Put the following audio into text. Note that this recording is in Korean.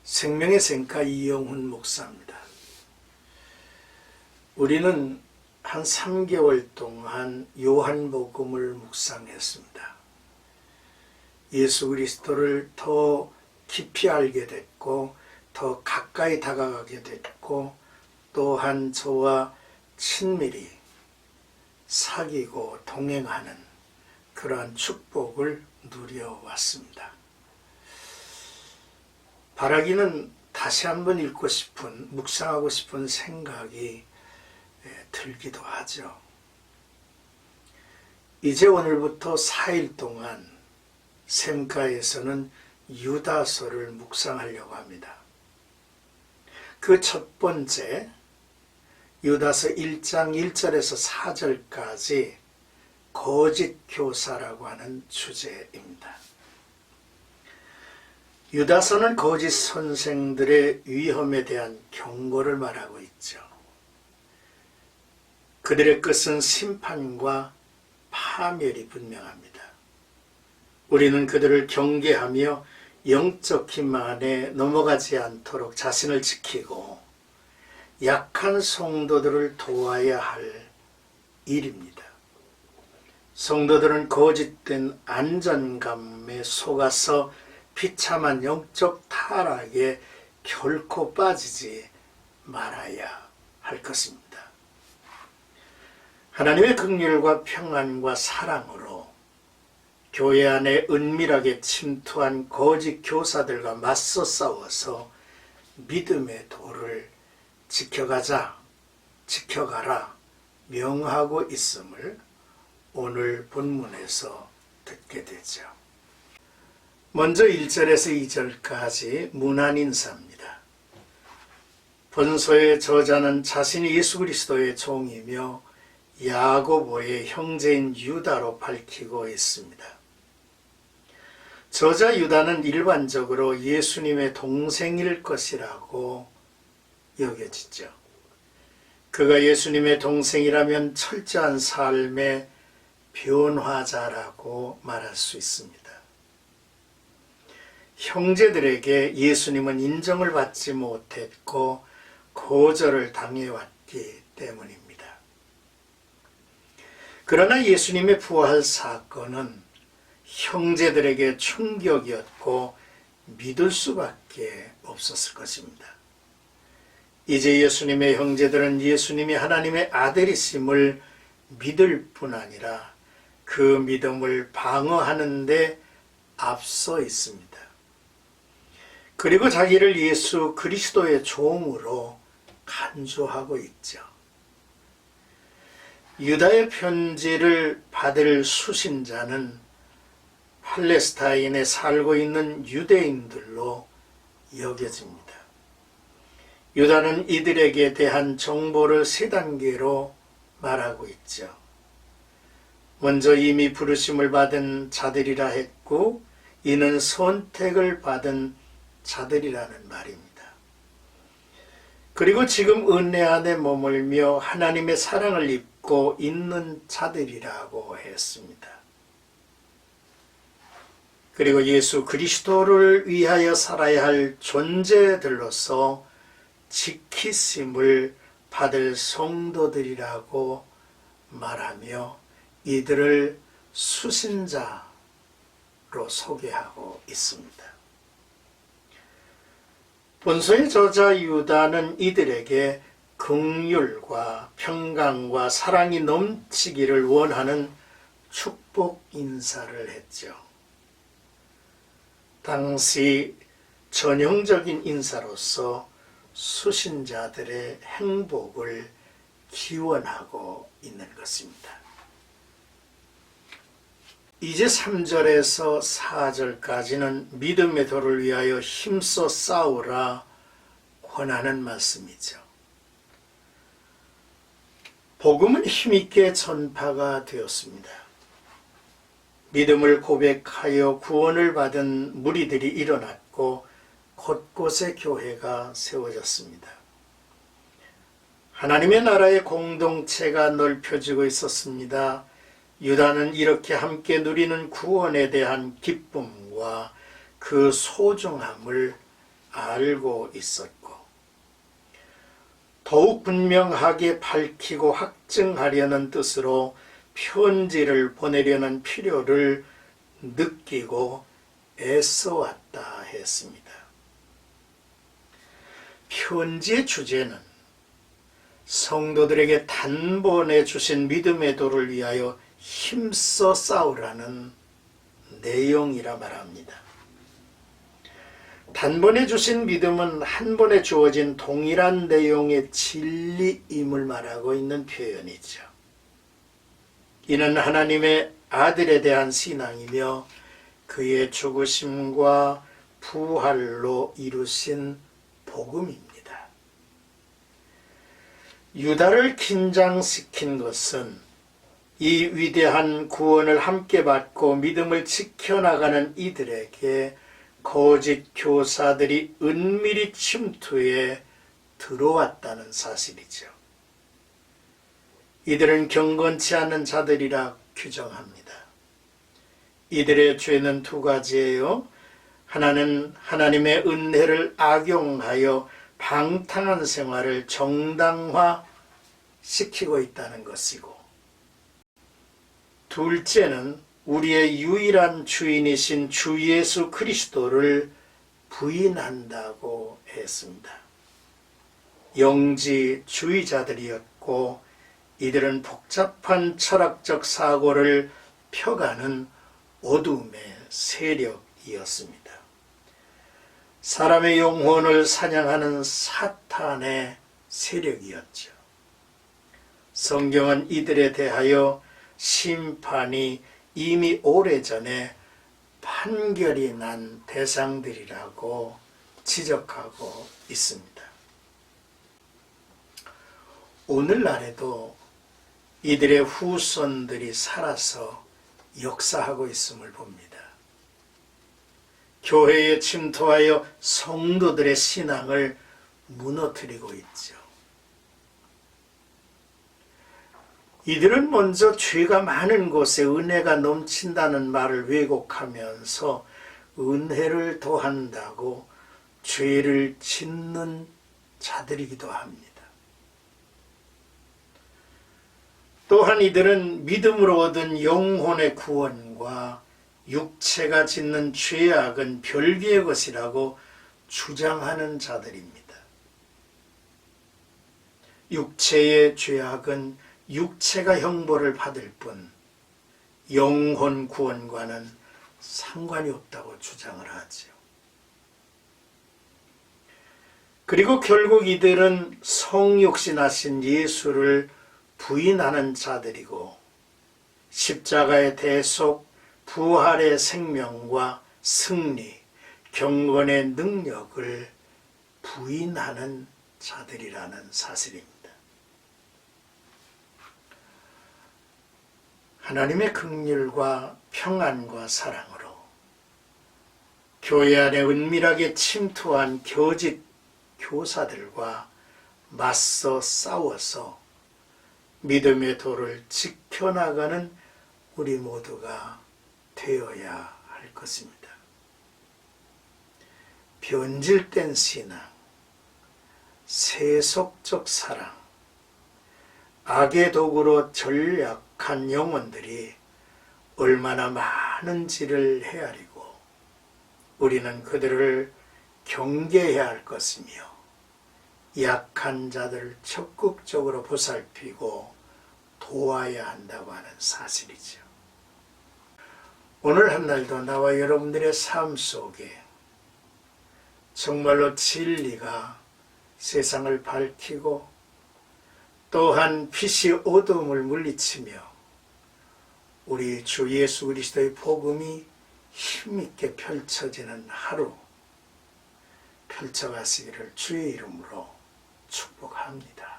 생명의 샘가 이영훈 목사입니다. 우리는 한 3개월 동안 요한복음을 묵상했습니다. 예수 그리스도를 더 깊이 알게 됐고 더 가까이 다가가게 됐고 또한 저와 친밀히 사귀고 동행하는 그러한 축복을 누려왔습니다. 바라기는 다시 한번 읽고 싶은, 묵상하고 싶은 생각이 들기도 하죠. 이제 오늘부터 4일 동안 샘가에서는 유다서를 묵상하려고 합니다. 그 첫 번째 유다서 1장 1절에서 4절까지 거짓 교사라고 하는 주제입니다. 유다서는 거짓 선생들의 위험에 대한 경고를 말하고 있죠. 그들의 끝은 심판과 파멸이 분명합니다. 우리는 그들을 경계하며 영적 기만에 넘어가지 않도록 자신을 지키고 약한 성도들을 도와야 할 일입니다. 성도들은 거짓된 안전감에 속아서 비참한 영적 타락에 결코 빠지지 말아야 할 것입니다. 하나님의 긍휼과 평안과 사랑으로 교회 안에 은밀하게 침투한 거짓 교사들과 맞서 싸워서 믿음의 도를 지켜가라 명하고 있음을 오늘 본문에서 듣게 되죠. 먼저 1절에서 2절까지 문안 인사입니다. 본서의 저자는 자신이 예수 그리스도의 종이며 야고보의 형제인 유다로 밝히고 있습니다. 저자 유다는 일반적으로 예수님의 동생일 것이라고 여겨지죠. 그가 예수님의 동생이라면 철저한 삶의 변화자라고 말할 수 있습니다. 형제들에게 예수님은 인정을 받지 못했고 거절을 당해왔기 때문입니다. 그러나 예수님의 부활 사건은 형제들에게 충격이었고 믿을 수밖에 없었을 것입니다. 이제 예수님의 형제들은 예수님이 하나님의 아들이심을 믿을 뿐 아니라 그 믿음을 방어하는 데 앞서 있습니다. 그리고 자기를 예수 그리스도의 종으로 간주하고 있죠. 유다의 편지를 받을 수신자는 팔레스타인에 살고 있는 유대인들로 여겨집니다. 유다는 이들에게 대한 정보를 3단계로 말하고 있죠. 먼저 이미 부르심을 받은 자들이라 했고 이는 선택을 받은 자들이라는 말입니다. 그리고 지금 은혜 안에 머물며 하나님의 사랑을 입고 있는 자들이라고 했습니다. 그리고 예수 그리스도를 위하여 살아야 할 존재들로서 지키심을 받을 성도들이라고 말하며 이들을 수신자로 소개하고 있습니다. 본서의 저자 유다는 이들에게 긍휼과 평강과 사랑이 넘치기를 원하는 축복 인사를 했죠. 당시 전형적인 인사로서 수신자들의 행복을 기원하고 있는 것입니다. 이제 3절에서 4절까지는 믿음의 도를 위하여 힘써 싸우라 권하는 말씀이죠. 복음은 힘있게 전파가 되었습니다. 믿음을 고백하여 구원을 받은 무리들이 일어났고 곳곳에 교회가 세워졌습니다. 하나님의 나라의 공동체가 넓혀지고 있었습니다. 유다는 이렇게 함께 누리는 구원에 대한 기쁨과 그 소중함을 알고 있었고 더욱 분명하게 밝히고 확증하려는 뜻으로 편지를 보내려는 필요를 느끼고 애써왔다 했습니다. 편지의 주제는 성도들에게 단번에 주신 믿음의 도를 위하여 힘써 싸우라는 내용이라 말합니다. 단번에 주신 믿음은 한 번에 주어진 동일한 내용의 진리임을 말하고 있는 표현이죠. 이는 하나님의 아들에 대한 신앙이며 그의 죽으심과 부활로 이루신 복음입니다. 유다를 긴장시킨 것은 이 위대한 구원을 함께 받고 믿음을 지켜나가는 이들에게 거짓 교사들이 은밀히 침투해 들어왔다는 사실이죠. 이들은 경건치 않은 자들이라 규정합니다. 이들의 죄는 두 가지예요. 하나는 하나님의 은혜를 악용하여 방탕한 생활을 정당화시키고 있다는 것이고, 둘째는 우리의 유일한 주인이신 주 예수 그리스도를 부인한다고 했습니다. 영지주의자들이었고 이들은 복잡한 철학적 사고를 펴가는 어둠의 세력이었습니다. 사람의 영혼을 사냥하는 사탄의 세력이었죠. 성경은 이들에 대하여 심판이 이미 오래전에 판결이 난 대상들이라고 지적하고 있습니다. 오늘날에도 이들의 후손들이 살아서 역사하고 있음을 봅니다. 교회에 침투하여 성도들의 신앙을 무너뜨리고 있죠. 이들은 먼저 죄가 많은 곳에 은혜가 넘친다는 말을 왜곡하면서 은혜를 더한다고 죄를 짓는 자들이기도 합니다. 또한 이들은 믿음으로 얻은 영혼의 구원과 육체가 짓는 죄악은 별개의 것이라고 주장하는 자들입니다. 육체의 죄악은 육체가 형벌을 받을 뿐 영혼 구원과는 상관이 없다고 주장을 하죠. 그리고 결국 이들은 성육신하신 예수를 부인하는 자들이고 십자가의 대속, 부활의 생명과 승리, 경건의 능력을 부인하는 자들이라는 사실입니다. 하나님의 긍휼과 평안과 사랑으로 교회 안에 은밀하게 침투한 거짓 교사들과 맞서 싸워서 믿음의 도를 지켜나가는 우리 모두가 되어야 할 것입니다. 변질된 신앙, 세속적 사랑, 악의 도구로 전략한 영혼들이 얼마나 많은지를 헤아리고 우리는 그들을 경계해야 할 것이며 약한 자들을 적극적으로 보살피고 도와야 한다고 하는 사실이죠. 오늘 한날도 나와 여러분들의 삶 속에 정말로 진리가 세상을 밝히고 또한 빛이 어둠을 물리치며 우리 주 예수 그리스도의 복음이 힘있게 펼쳐지는 하루 펼쳐가시기를 주의 이름으로 축복합니다.